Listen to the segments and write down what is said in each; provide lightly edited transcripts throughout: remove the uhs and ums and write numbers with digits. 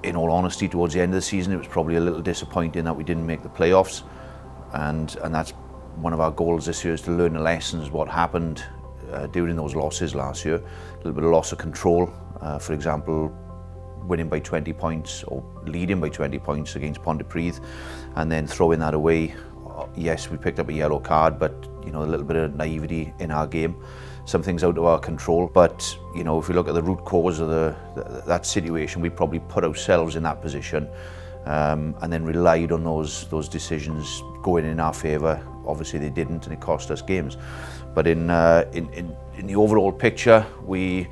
in all honesty, towards the end of the season, it was probably a little disappointing that we didn't make the playoffs, and that's one of our goals this year, is to learn the lessons, what happened during those losses last year. A little bit of loss of control, for example, winning by 20 points or leading by 20 points against Pontypridd and then throwing that away. Yes, we picked up a yellow card, but a little bit of naivety in our game. Some things out of our control, but if we look at the root cause of that situation, we probably put ourselves in that position and then relied on those decisions going in our favour. Obviously they didn't, and it cost us games. But in the overall picture, we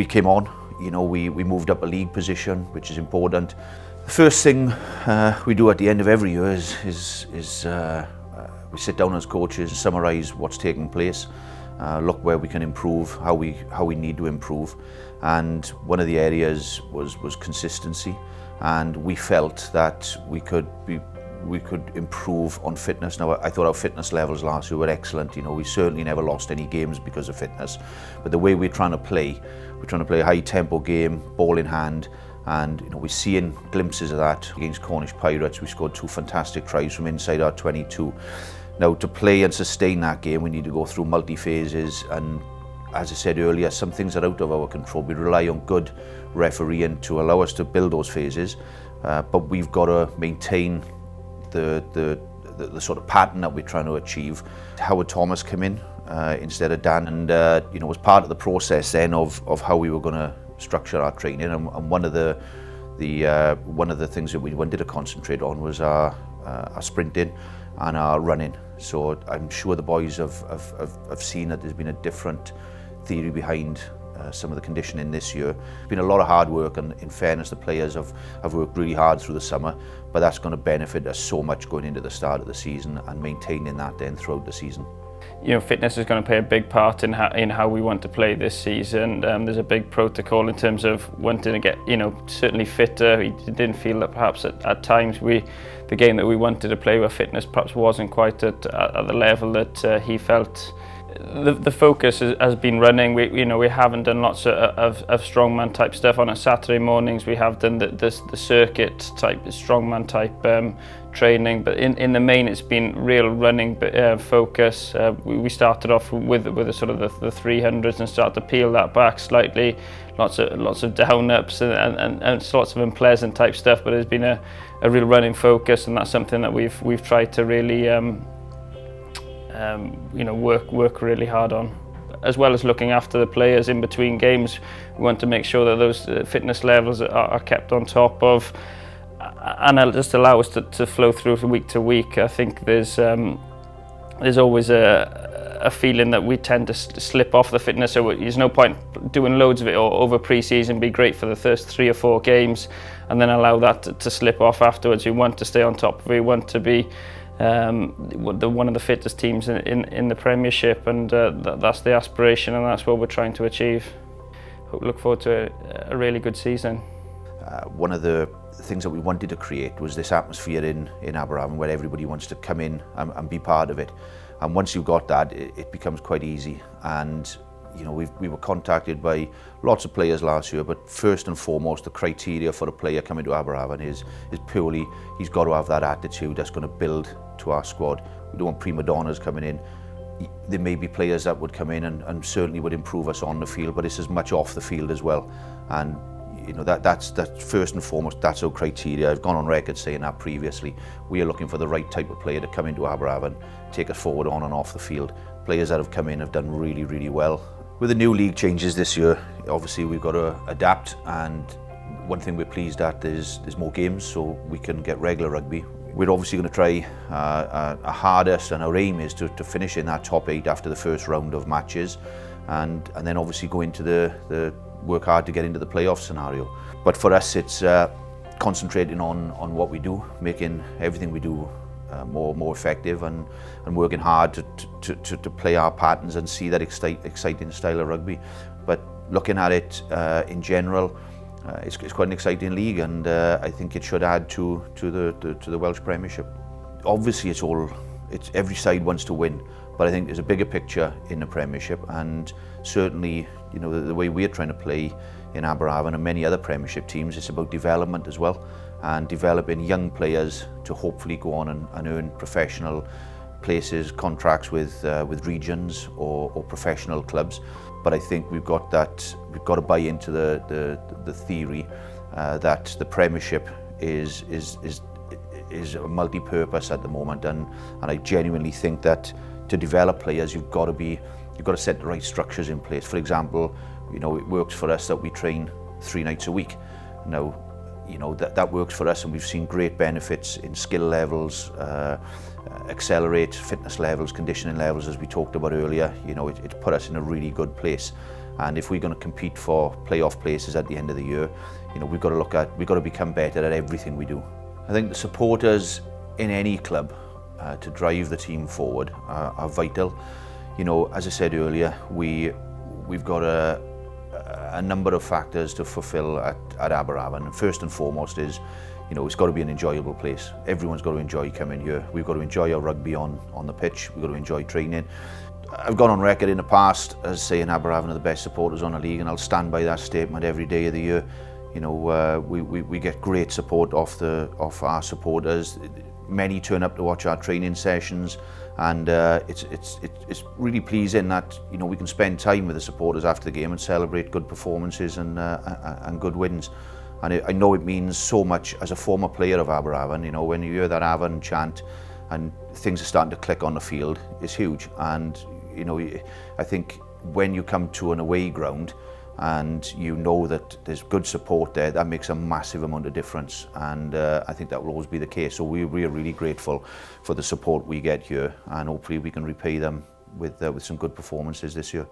came on. We moved up a league position, which is important. The first thing we do at the end of every year is we sit down as coaches, summarise what's taking place, look where we can improve, how we need to improve. And one of the areas was consistency, and we felt that we could improve on fitness. Now, I thought our fitness levels last year were excellent. We certainly never lost any games because of fitness. But the way we're trying to play a high tempo game, ball in hand, and we're seeing glimpses of that against Cornish Pirates. We scored 2 fantastic tries from inside our 22. Now, to play and sustain that game, we need to go through multi-phases, and as I said earlier, some things are out of our control. We rely on good refereeing to allow us to build those phases, but we've got to maintain the sort of pattern that we're trying to achieve. Howard Thomas came in instead of Dan, and was part of the process then of how we were going to structure our training. And one of the things that we wanted to concentrate on was our sprinting and our running. So I'm sure the boys have seen that there's been a different theory behind some of the conditioning this year. It's been a lot of hard work, and in fairness, the players have worked really hard through the summer, but that's going to benefit us so much going into the start of the season and maintaining that then throughout the season. Fitness is going to play a big part in how we want to play this season. There's a big protocol in terms of wanting to get, certainly fitter. He didn't feel that perhaps at times the game that we wanted to play with fitness perhaps wasn't quite at the level that he felt. The focus has been running. We haven't done lots of strongman type stuff on a Saturday mornings. We have done the circuit type strongman type training, but in the main it's been real running focus. We started off with the sort of the 300s and started to peel that back slightly. Lots of down ups and lots of unpleasant type stuff, but there's been a real running focus, and that's something that we've tried to really work really hard on. As well as looking after the players in between games, we want to make sure that those fitness levels are kept on top of, and it'll just allow us to flow through week to week. I think there's always a feeling that we tend to slip off the fitness, so there's no point doing loads of it over pre-season. Be great for the first 3 or 4 games and then allow that to slip off afterwards. We want to stay on top of it. We want to be one of the fittest teams in the Premiership, and that's the aspiration, and that's what we're trying to achieve. Look forward to a really good season. One of the things that we wanted to create was this atmosphere in Aberavon where everybody wants to come in and be part of it, and once you've got that, it becomes quite easy. And we were contacted by lots of players last year, but first and foremost, the criteria for a player coming to Aberavon is purely he's got to have that attitude that's going to build to our squad. We don't want prima donnas coming in. There may be players that would come in and certainly would improve us on the field, but it's as much off the field as well. And that's first and foremost, that's our criteria. I've gone on record saying that previously. We are looking for the right type of player to come into Aberavon, take us forward on and off the field. Players that have come in have done really, really well. With the new league changes this year, obviously we've got to adapt, and one thing we're pleased at is there's more games, so we can get regular rugby. We're obviously going to try our hardest, and our aim is to finish in that top 8 after the first round of matches, and then obviously go into the work hard to get into the playoff scenario. But for us, it's concentrating on what we do, making everything we do more effective, and working hard to play our patterns and see that exciting style of rugby. But looking at it in general, it's quite an exciting league, and I think it should add to the Welsh Premiership. Obviously, it's every side wants to win, but I think there's a bigger picture in the Premiership, and certainly the way we're trying to play in Aberavon and many other Premiership teams, it's about development as well, and developing young players to hopefully go on and earn professional places, contracts with regions or professional clubs. But I think we've got to buy into the theory that the Premiership is a multi-purpose at the moment, and I genuinely think that to develop players you've got to set the right structures in place. For example, you know, it works for us that we train 3 nights a week. Now, you know, that works for us, and we've seen great benefits in skill levels, accelerate fitness levels, conditioning levels, as we talked about earlier. You know, it put us in a really good place. And if we're going to compete for playoff places at the end of the year, you know, we've got to become better at everything we do. I think the supporters in any club to drive the team forward are vital. You know, as I said earlier, we've got a number of factors to fulfill at Aberavon. First and foremost is, you know, it's got to be an enjoyable place. Everyone's got to enjoy coming here. We've got to enjoy our rugby on the pitch. We've got to enjoy training. I've gone on record in the past as saying Aberavon are the best supporters on the league, and I'll stand by that statement every day of the year. You know, we get great support off our supporters. Many turn up to watch our training sessions, and it's really pleasing that, you know, we can spend time with the supporters after the game and celebrate good performances and good wins. And I know it means so much as a former player of Aberavon. You know, when you hear that Avon chant and things are starting to click on the field, it's huge. And you know, I think when you come to an away ground and you know that there's good support there, that makes a massive amount of difference, and I think that will always be the case. So we are really grateful for the support we get here, and hopefully we can repay them with some good performances this year.